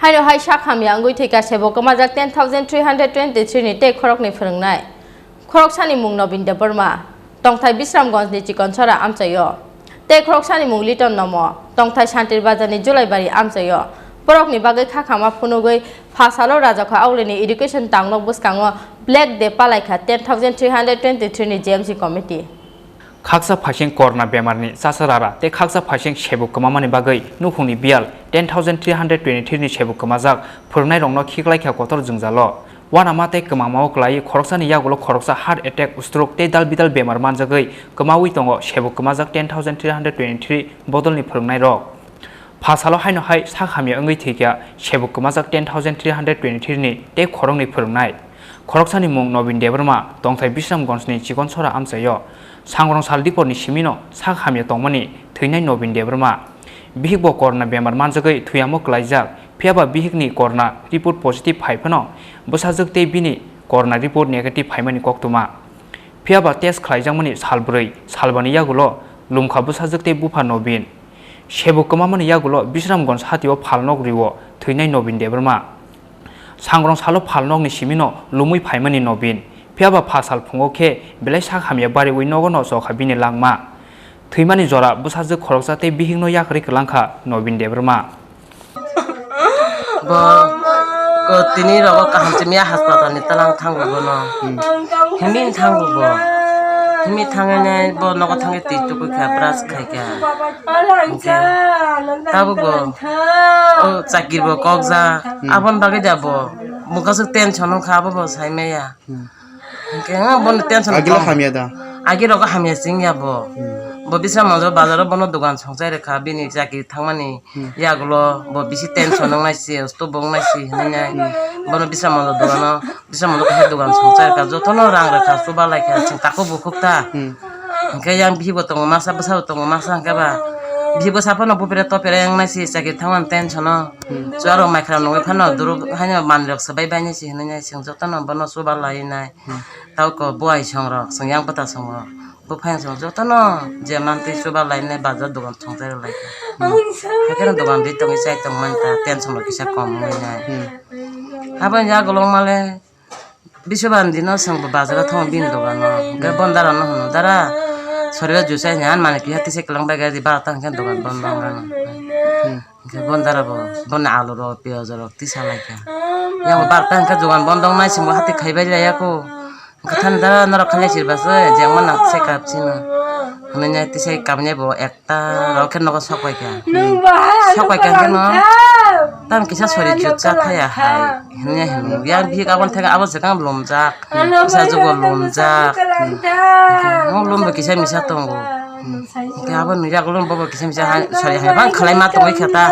Haino hai shakhami angui thika sebo kamajak 10,323 ni te khorok ni phrangnai khorok sani mung Nobin Debarma tongthai Bisramganj ni Chikonsara amchayo te khorok sani mung Liton Nomo tongthai Shantir Bazar ni Julaibari amchayo porok ni bagai khakhama phunugoi phasalo rajakha auleni education tanglok buskango Black Day palaikha 10,323 ni JMC committee Khaksa phasing korna bemarni sasarara te khaksa phasing shebu kamamani bagai nukhungni bial 10,323 ni shebu kamajak phurnai rongno khiklaikha kotor jungjalo wanama te kamangmao klai khoroksani yagulo khoroksa heart attack stroke te dalbidal bemar manjagai kamawi tongo shebu kamajak 10,323 bodolni phurnai rok phasalo haino hai sakhami angui thikya shebu kamajak 10,323 ni te khorongni phurnai khoroksani mung Nobin Debarma tongthai Bisramganj ni Chikonsara amchayo Sangrong Saldipor ni Simino Sakhamya tongmani theinai Nobin Debarma bihikbo korna bemar manjagai thuyamo klaijak phiaba bihikni korna report positive phaifano bosajak te bini korna report negative phaimani koktuma phiaba test khlaijangmani salbrei salbani yagulo lumkha bosajak te bufa Nobin shebu kamamani yagulo Bisramganj hatio phalnok riwo theinai Nobin Debarma Sangrong Salo phalnok ni Simino lumui phaimani Nobin phiaba phasal phungoke belai sakhamya bari winogo no so khabini langma thimani jora busajak khoroksa te bihingno yakri klangkha Nobin Debarma bo ko tini rogo kahamchimia hospital ni talang thangu bono himin thangu bo himi thangane bo nogo thange ti tuku kha bras khaika tabu bo o chakir bo kokja abon bage jabo mukasuk tension khabo bo saimeya Kaya bon tension agilo hamia da agiro ko hamia singya bo bo Bisramganj bazaro bono dugan songsai rekha bini jaki thangmani yagulo bo bisi tension nangnaisi sto bongnaisi hinai bono Bisramganj dugano Bisramganj ko dugan songsai rekha jotono rang rekha suba laikha chingta ko bukukta kaya yang bihibo tongo masa besau tongo masa kaba bihibo sapano bupere topere yang naisi jaki thangman tension suaro maikra nongwe phano duru hanya manrok sabai bani si hinai sing jotono bono suba lainai tau ko buai songrok songyang pata songrok buphang song jotono je manti suba lainai bazar dugan songsai laika hakena dugan di tongi sai tong manta tension kisa kom ngai aban ya golong male Bishoban dino sang bazar thong bin dugan no ga bondara no hono dara sorira jusai nyan mane ki hati se kelang baga di batang kan dugan bondang kan ga bondara bo bon alu ro piaz ro tisa laika yang batang ka dugan bondong nai sing hati khaibai la ko kathan dara nara khale sirbasa jang mana se kapchina hananya tisa kamnya bo ekta ro ken no sokai ka sokai ka no tan kisa sori jutsa thaya hai hanya hanya yang bi ka bon thega abon sekang lomjak bisa jugo lomjak lom kisa misa tonggo ke abon jak lom bobo kisa misa sori hai bang khalai ma tongoi khata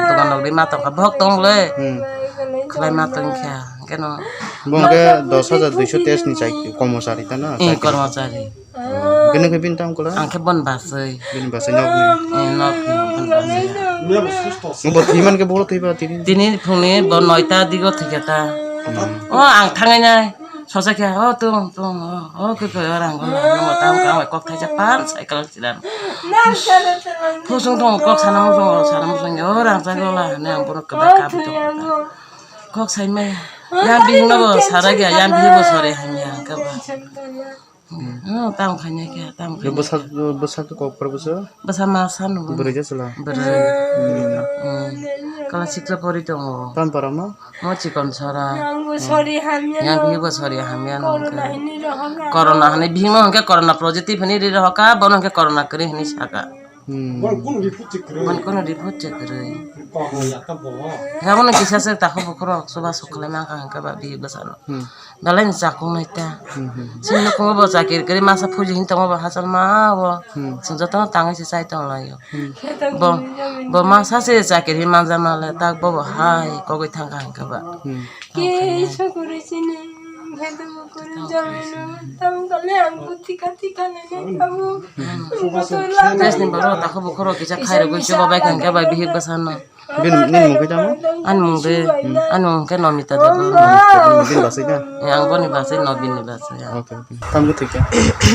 tugan lobri ma tong ka bhok tongle khalai ma tong kya keno bongke 10,200 test ni chai komosari ta na कर्मचारी kene ke bintang kula angke bon basai bin basa nok ni nok bon basai bo thiman ke bolo thiba tini tini phungni bon noita digo thiketa o ang thanganya sosakya o tung o ke orang no tam ka kok thaja pan cycle sidan phusung thong kok sanam song orang jagola ne ang puro ke bakap to kok sai me yang bing no saragya yang bing bo sore hanya ka ba tam khanya kya tam yo basa to kok perbasa bersama san bereja sala kalau siksa pori dong tan parama mau Chikonsara yang bihibo sori hamian corona hani bihimo hangke corona positif hani ri rohka bono hangke corona kri hani saka kono report check kre hamon kisa se takho bokro suba sukle ma ka ba bihibo sano dalain sakung naita sin ko bo sakir kri masa phuji hin tamo ba hasal ma bo sunjata tangai se sai tong layo bo masa se sakir hin manja male tak bo hai ko goi thang ka ba ke chokore sine Hede mukuru jamino, tamu kale angku tika nene tamu. Terus nih baru tak bukoro kisah khair gue coba baik kan kayak bihik basana. bin nin mo kita mo Anu ke nomita dulu. bin basanya Yang pun bahasa Nobin bahasa ya. oke kamu thikya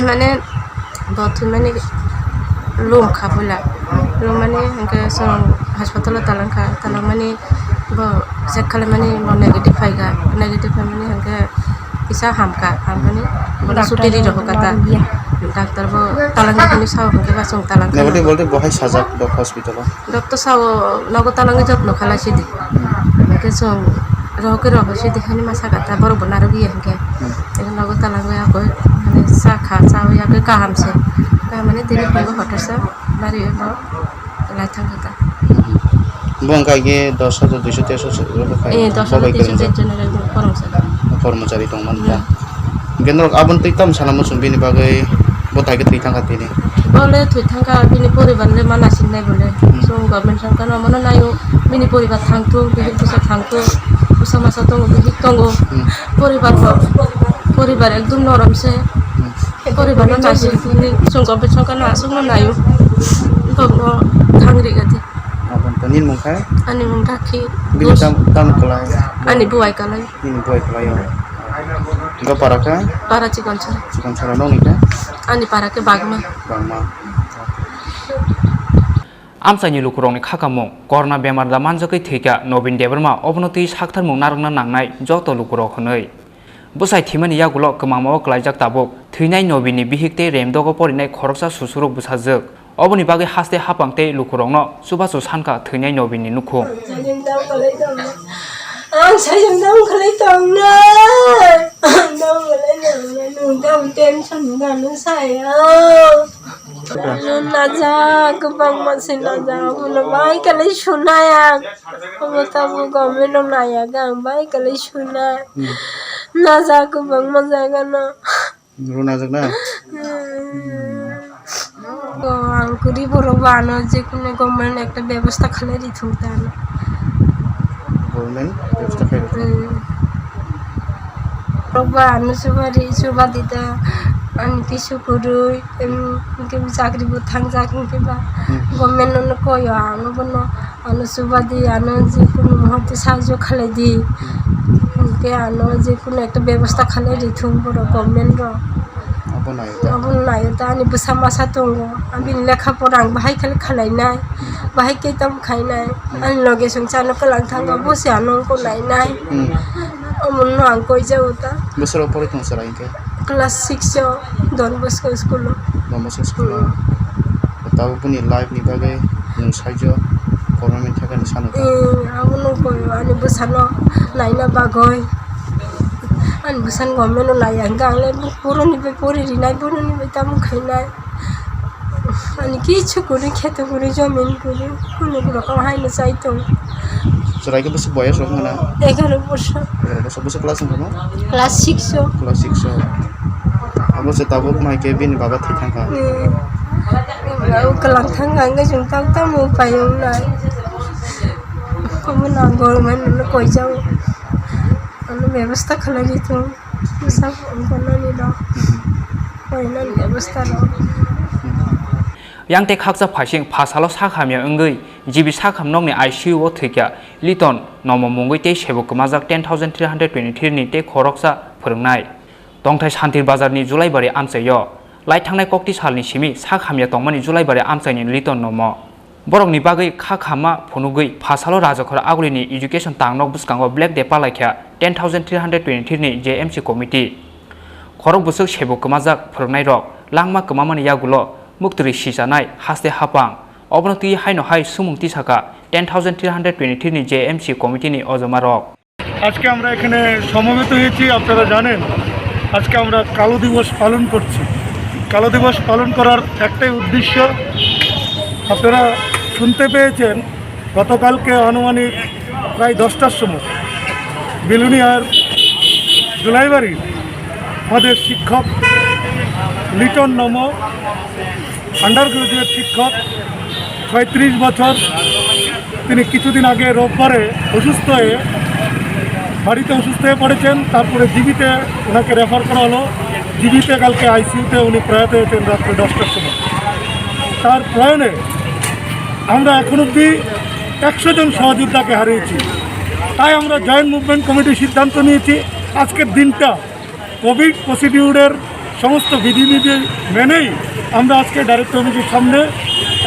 Mane botu mane lum khabula. Lum mane angke sang hospital talang mane bo check खालामनानै bo negative faiga negative family hangke isa hamka hamkani bo suti di roh kata doctor bo talang kini saw hangke basung talang নেবতে বলতে বহাই সাজাক ডক hospital doctor saw nogo talang jotno khala sidi hangke sung roh ke roh sidi hani masa kata baru benar gi hangke nogo talang ya ko hani sa kha saw ya ke kaham se kamane dini bo hotel sa bari bo lai thang kata বংকাগে 10,213 eh 10,200 general korongsa কর্মচারী দংমান তা গেন্দ্র আবন তৈতাম সালাম সুবিনি বাগৈ বতাইগে তৈতাং কাতিনি bole thui thangka bini poribar le mana sinai bole so government sangka no mana nayo bini poribar thangtu bihi bisa thangtu usa masa tongo bihi tongo poribar ekdom norom se poribar no nasi bini so government sangka no asung no nayo bangno thangri gati আবন তো নিন মুখায় ani mung thaki বিনি তাম কলাই ani buai kalai নিন বয় কলাই গো পারাকা para cikon sa চিকন ছাড়া নংনিকা ani para ke bagma বাংমা আমসাইনি লুকুরংনি খাকামুং করোনা বেমার da manjakai thika nobin debarma obnoti saktarmung narungna nangnai joto lukurok honoi busai thimani yagulo kemangmao klaijak tabuk thuinai nobini bihikte remdogo porinai khoroksa susuruk busajak oboni bagai haste hapangte lukurongno subasu sanka thuinai nobini nukhung anh sẽ dùng đông khởi tông nè đông lại nè nung đông tên chân cả nó sai nó na ra cái băng mà xin na ra nó bay cái lấy chun này à không ta bu còn bên đông này à gang bay cái lấy chun này na ra cái băng mà ra cái nó রুনা জগনা তো আঙ্কুরি বড় বানো যে কোনো government একটা ব্যবস্থা খালে দিতুম তা না গভর্নমেন্ট ব্যবস্থা করে Roba anu suba dita ani kisu kurui ke chakri bu thang jaking ke ba government no ko ya anu bono anu suba di anu je kono muhurte সাহায্য khale di ke anu je kono ekta ব্যবস্থা khale di thum boro government ro আবনাই abun nayo ta ani busama sa tongo ami lekha porang bahai khale khalai nai bahai ke tam khai nai ani loge sungcha no kalang thang bo se anu ko nai nai amun no ang koi jau ta বছর পরে কোন সারা ইনকে kelas 6 Don Bosco School নমস্কার school তাও পুনি live নি বাগে নং size government থাকা নি সানো aku nunggu ani busano naina bagoy ani busan government no naya gang le puri rinai puru ni be tam khainai ani kichu kuri kheto kuri jamin kuri kuni ko hai na sai to সরাইকে বসে বয়স হোক না 11 বছর বছর বছর class না kelas 6 class 6 অবশ্য তাবক মাইকে বিন বাবা থি থাকা Aku kelang tangan ke jung tang tamu payung nai. Kamu nanggol mana koi jauh. Anu ব্যবস্থা khala gitu. Bisa kono ni do. Koi nan ব্যবস্থা do. yang te khaksa phasing phasalo sakhamya ongoi jibi sakhamnokni ICU o thikya liton nomo mungoi te sebuk majak 10323 ni te khoroksa phurungnai tongthai shantir bazar ni julaibari amchayo lai thangnai kokti salni simi sakhamya tongmani julaibari amchaini liton nomo borokni bagai khakhama phunugoi phasalo rajakhora agulini education tangnok buskango black de palaikha 10323 ni JMC committee khorok busuk sebuk majak phurungnai rok langma kamamani yagulo মুক্তরি সিজানাই হাসতে হাপাং অবনতি হাইনো high সুমুক্তি সাকা 10323 নি JMC কমিটিনি অজমারক আজকে আমরা এখানে সমবেত হয়েছি আপনারা জানেন আজকে আমরা কালো দিবস পালন করছি কালো দিবস পালন করার একটাই উদ্দেশ্য আপনারা শুনতে পেয়েছেন গতকালকে আনুমানিক প্রায় 10টার সময় বিলুনিয়ার জুলাইবাড়ির আমাদের শিক্ষক লিটন নম আন্ডার গ্রাজুয়েট শিক্ষক 36 বছর তিনি কিছুদিন আগে রোববারে অসুস্থ হয়ে বাড়িতে অসুস্থ হয়ে পড়েছেন তারপরে জিবিতে ওনাকে রেফার করা হলো জিবিতে কালকে আইসিইউতে উনি প্রয়াত হয়েছেন রাত্রে 10টার সময় তার প্রয়াণে আমরা এখন অবধি 100 জন সহযোদ্ধাকে হারিয়েছি তাই আমরা জয়েন্ট মুভমেন্ট কমিটির সিদ্ধান্ত নিয়েছি আজকের দিনটা কোভিড প্রসিডিউরের সমস্ত বিধিনিধি মেনেই আমরা আজকে ডাইরেক্টর অফিসের সামনে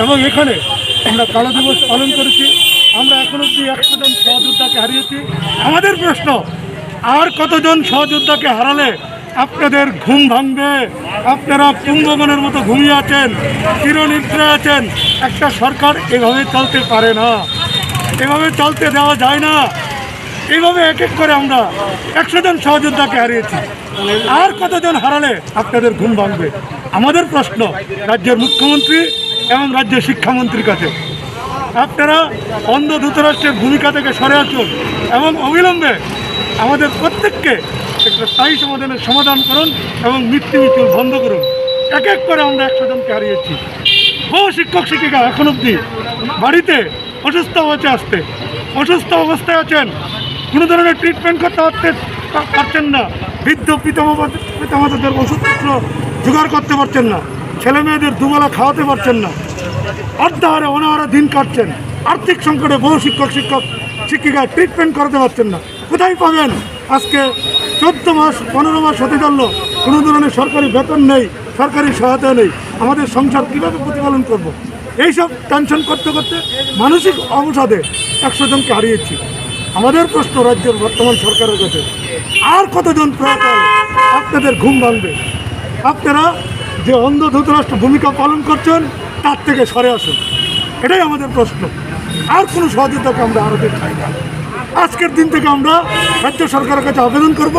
এবং এখানে আমরা কালো দিবস পালন করেছি আমরা এখন অব্দি 100 জন সহযোদ্ধাকে হারিয়েছি। আমাদের প্রশ্ন, আর কতজন সহযোদ্ধাকে হারালে আপনাদের ঘুম ভাঙবে? আপনারা কুম্ভকর্ণের মতো ঘুমিয়ে আছেন, চিরনিদ্রায় আছেন। একটা সরকার এভাবে চলতে পারে না, এভাবে চলতে দেওয়া যায় না। এইভাবে এক এক করে আমরা 100 জন সহযোদ্ধাকে হারিয়েছি। আর কতজন হারালে আপনাদের ঘুম ভাঙবে? আমাদের প্রশ্ন রাজ্যের মুখ্যমন্ত্রী এবং রাজ্যের শিক্ষামন্ত্রীর কাছে, আপনারা অন্ধ ধৃতরাষ্ট্রের ভূমিকা থেকে সরে আসুন এবং অবিলম্বে আমাদের প্রত্যেককে একটা স্থায়ী সমাধান করুন এবং মৃত্যু মিছিল বন্ধ করুন। এক এক করে আমরা 100 জনকে হারিয়েছি। বহু শিক্ষক শিক্ষিকা এখন অবধি বাড়িতে অসুস্থ অসুস্থ অবস্থায় আছেন, কোনো ধরনের ট্রিটমেন্ট করতে পারছেন না। বৃদ্ধ পিতামাতাদের ওষুধপত্র জোগাড় করতে পারছেন না, ছেলে মেয়েদের দুবেলা খাওয়াতে পারছেন না, অর্ধাহারে অনাহারে দিন কাটছেন। আর্থিক সংকটে বহু শিক্ষিকা ট্রিটমেন্ট করাতে পারছেন না। কোথায় পাবেন? আজকে 14 মাস 15 মাস হতে চললো, কোনো ধরনের সরকারি বেতন নেই, সরকারি সহায়তা নেই। আমাদের সংসার কীভাবে প্রতিপালন করব? এইসব টেনশন করতে করতে মানসিক অবসাদে 100 জনকে হারিয়েছি। আমাদের প্রশ্ন রাজ্যের বর্তমান সরকারের কাছে, আর কতজন প্রয়াত হলে আপনাদের ঘুম ভাঙবে? আপনারা যে অন্ধ ধৃতরাষ্ট্র ভূমিকা পালন করছেন তার থেকে সরে আসুন, এটাই আমাদের প্রশ্ন। আর কোনো সহযোগিতাকে আমরা আরও চাই না। আজকের দিন থেকে আমরা রাজ্য সরকারের কাছে আবেদন করব,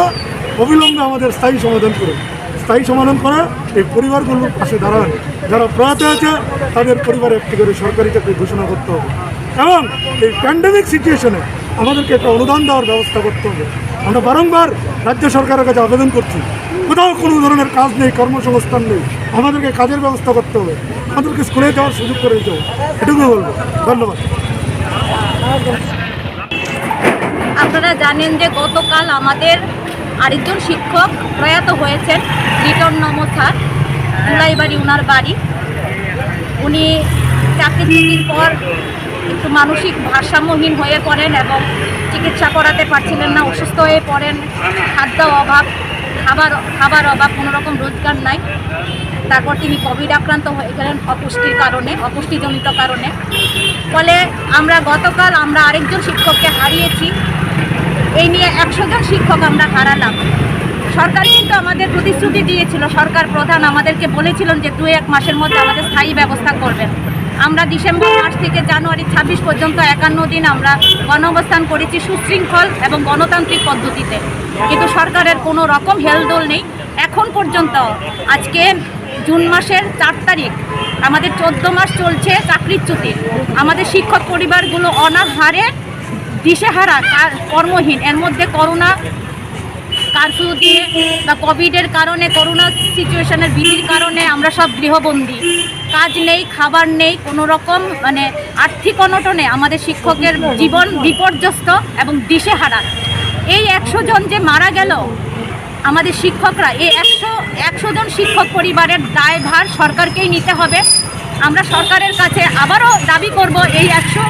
অবিলম্বে আমাদের স্থায়ী সমাধান করুন। স্থায়ী সমাধান করে এই পরিবারগুলোর পাশে দাঁড়ান। যারা প্রয়াত আছে তাদের পরিবারে একটি করে সরকারি চাকরি ঘোষণা করতে হবে এবং এই প্যান্ডেমিক সিচুয়েশনে আমাদেরকে একটা অনুদান দেওয়ার ব্যবস্থা করতে হবে। আমরা বারংবার রাজ্য সরকারের কাছে আবেদন করছি, কোথাও কোনো ধরনের কাজ নেই, কর্মসংস্থান নেই, আমাদেরকে কাজের ব্যবস্থা করতে হবে, আমাদেরকে স্কুলে যাওয়ার সুযোগ করে দিতে হবে। এটুকু বলবো। ধন্যবাদ। আপনারা জানেন যে গতকাল আমাদের আরেকজন শিক্ষক প্রয়াত হয়েছেন, লিটন নমো স্যার, জুলাইবাড়ি ওনার বাড়ি। উনি চাকরির পর একটু মানসিক ভারসাম্যহীন হয়ে পড়েন এবং চিকিৎসা করাতে পারছিলেন না, অসুস্থ হয়ে পড়েন। খাদ্য অভাব, খাবার অভাব, কোনো রকম রোজগার নাই। তারপর তিনি কোভিড আক্রান্ত হয়ে গেলেন অপুষ্টিজনিত কারণে। ফলে গতকাল আমরা আরেকজন শিক্ষককে হারিয়েছি। এই নিয়ে 100 জন শিক্ষক আমরা হারালাম। সরকার কিন্তু আমাদের প্রতিশ্রুতি দিয়েছিল, সরকার প্রধান আমাদেরকে বলেছিলেন যে 2-1 মাসের মধ্যে আমাদের স্থায়ী ব্যবস্থা করবেন। আমরা ডিসেম্বর মাস থেকে জানুয়ারি 26 পর্যন্ত 51 দিন আমরা গণঅবস্থান করেছি সুশৃঙ্খল এবং গণতান্ত্রিক পদ্ধতিতে, কিন্তু সরকারের কোনো রকম হেলদোল নেই এখন পর্যন্ত। আজকে জুন মাসের 4 তারিখ, আমাদের 14 মাস চলছে চাকরিচ্যুতি। আমাদের শিক্ষক পরিবারগুলো অনাহারে, দিশেহারা, কর্মহীন। এর মধ্যে করোনা কারফিউ দিয়ে বা কোভিডের কারণে, করোনা সিচুয়েশনের ভীতির কারণে আমরা সব গৃহবন্দী। কাজ নেই, খাবার নেই, কোনো রকম আর্থিক অনটনে আমাদের শিক্ষকের জীবন বিপর্যস্ত এবং দিশেহারা। এই 100 জন যে মারা গেল আমাদের শিক্ষকরা, এই 100 জন শিক্ষক পরিবারের দায়ভার সরকারকেই নিতে হবে। আমরা সরকারের কাছে আবারও দাবি করব, এই 100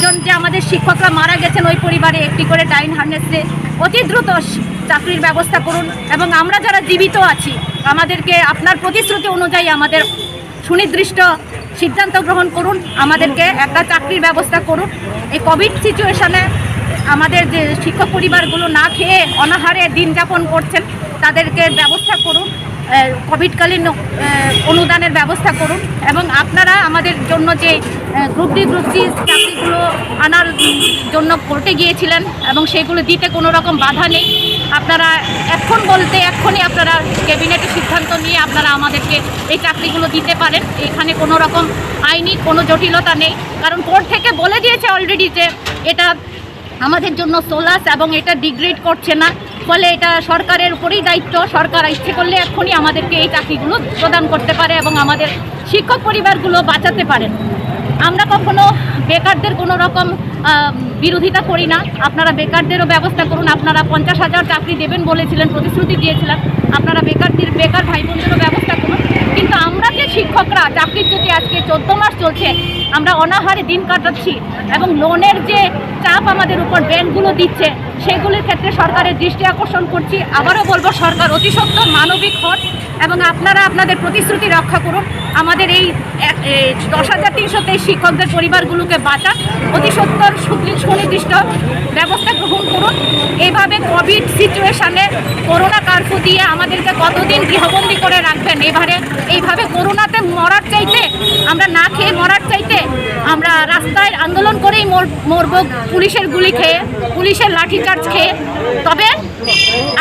জন যে আমাদের শিক্ষকরা মারা গেছেন, ওই পরিবারে একটি করে ডাইন হার্নেসে অতি দ্রুত চাকরির ব্যবস্থা করুন এবং আমরা যারা জীবিত আছি আমাদেরকে আপনার প্রতিশ্রুতি অনুযায়ী আমাদের সুনির্দিষ্ট সিদ্ধান্ত গ্রহণ করুন, আমাদেরকে একটা চাকরির ব্যবস্থা করুন। এই কোভিড সিচুয়েশনে আমাদের যে শিক্ষক পরিবারগুলো না খেয়ে অনাহারে দিন যাপন করছেন তাদেরকে ব্যবস্থা করুন, কোভিডকালীন অনুদানের ব্যবস্থা করুন এবং আপনারা আমাদের জন্য যে গ্রুপ ডি গ্রুপ সি চাকরিগুলো আনার জন্য কোর্টে গিয়েছিলেন এবং সেগুলো দিতে কোনো রকম বাধা নেই। আপনারা এক্ষুনি আপনারা ক্যাবিনেটে সিদ্ধান্ত নিয়ে আপনারা আমাদেরকে এই চাকরিগুলো দিতে পারেন। এখানে কোনো রকম আইনি কোনো জটিলতা নেই, কারণ কোর্ট থেকে বলে দিয়েছে অলরেডি যে এটা আমাদের জন্য সোলাস এবং এটা ডিগ্রেড করছে না। ফলে এটা সরকারের উপরেই দায়িত্ব, সরকার ইচ্ছে করলে এক্ষুনি আমাদেরকে এই চাকরিগুলো প্রদান করতে পারে এবং আমাদের শিক্ষক পরিবারগুলো বাঁচাতে পারেন। আমরা কখনো বেকারদের কোনো রকম বিরোধিতা করি না, আপনারা বেকারদেরও ব্যবস্থা করুন। আপনারা 50,000 চাকরি দেবেন বলেছিলেন, প্রতিশ্রুতি দিয়েছিলেন, আপনারা বেকার ভাই বোনদেরও ব্যবস্থা করুন। কিন্তু আমরা যে শিক্ষকরা চাকরিচ্যুতি আজকে 14 মাস চলছে, আমরা অনাহারে দিন কাটাচ্ছি এবং লোনের যে চাপ আমাদের উপর ব্যাংকগুলো দিচ্ছে সেগুলির ক্ষেত্রে সরকারের দৃষ্টি আকর্ষণ করছি। আবারও বলবো, সরকার অতি সত্বর মানবিক হন এবং আপনারা আপনাদের প্রতিশ্রুতি রক্ষা করুন। আমাদের এই 10,323 শিক্ষকদের পরিবারগুলোকে বাঁচান, অতি সত্বর সুনির্দিষ্ট ব্যবস্থা গ্রহণ করুন। এইভাবে কোভিড সিচুয়েশানে করোনা কারফিউ দিয়ে আমাদেরকে কতদিন গৃহবন্দী করে রাখবেন? এইভাবে করোনাতে মরার চাইতে, আমরা না খেয়ে মরার চাইতে আমরা রাস্তায় আন্দোলন করেই মরব, পুলিশের গুলি খেয়ে, পুলিশের লাঠিচার্জ খেয়ে। তবে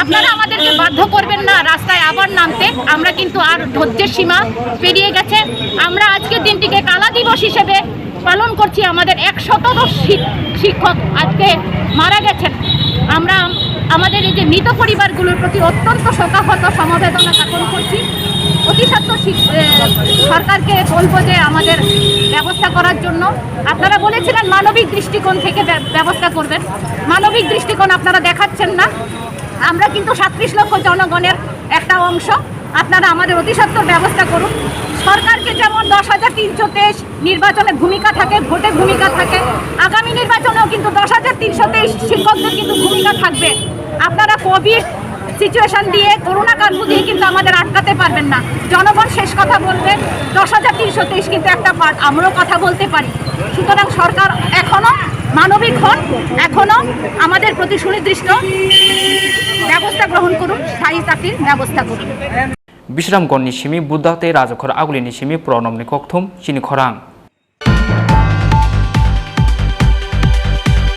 আপনারা আমাদেরকে বাধ্য করবেন না রাস্তায় আবার নামতে। আমরা কিন্তু আর ধৈর্যের সীমা পেরিয়ে গেছে। আমরা আজকের দিনটিকে কালা দিবস হিসেবে পালন করছি। আমাদের 117 শিক্ষক আজকে মারা গেছেন। আমরা আমাদের এই যে মৃত পরিবারগুলোর প্রতি অত্যন্ত শোকাহত সমবেদনা জ্ঞাপন করছি। অতি সত্বর সরকারকে বলবো যে আমাদের ব্যবস্থা করার জন্য। আপনারা বলেছিলেন মানবিক দৃষ্টিকোণ থেকে ব্যবস্থা করবেন, মানবিক দৃষ্টিকোণ আপনারা দেখাচ্ছেন না। আমরা কিন্তু 37 লক্ষ জনগণের একটা অংশ। আপনারা আমাদের অতি সত্বর ব্যবস্থা করুন। সরকারকে যেমন 10,323 নির্বাচনে ভূমিকা থাকে, ভোটে ভূমিকা থাকে, আগামী নির্বাচনেও কিন্তু 10,323 শিক্ষকদের কিন্তু ভূমিকা থাকবে। আপনারা কোভিড সিচুয়েশন দিয়ে, করোনা কারফিউ দিয়ে কিন্তু আমাদের আটকাতে পারবেন না। জনগণ শেষ কথা বলবে। 10,323 কিন্তু একটা পার্ট, আমরাও কথা বলতে পারি। সুতরাং সরকার এখনও মানবিক হন, এখনও আমাদের প্রতি সুনির্দিষ্ট ব্যবস্থা গ্রহণ করুন, স্থায়ী চাকরির ব্যবস্থা করুন। Bisramgonni simi Buddha te Rajakor Agulini simi Pronomni Koktum, Chini Korang.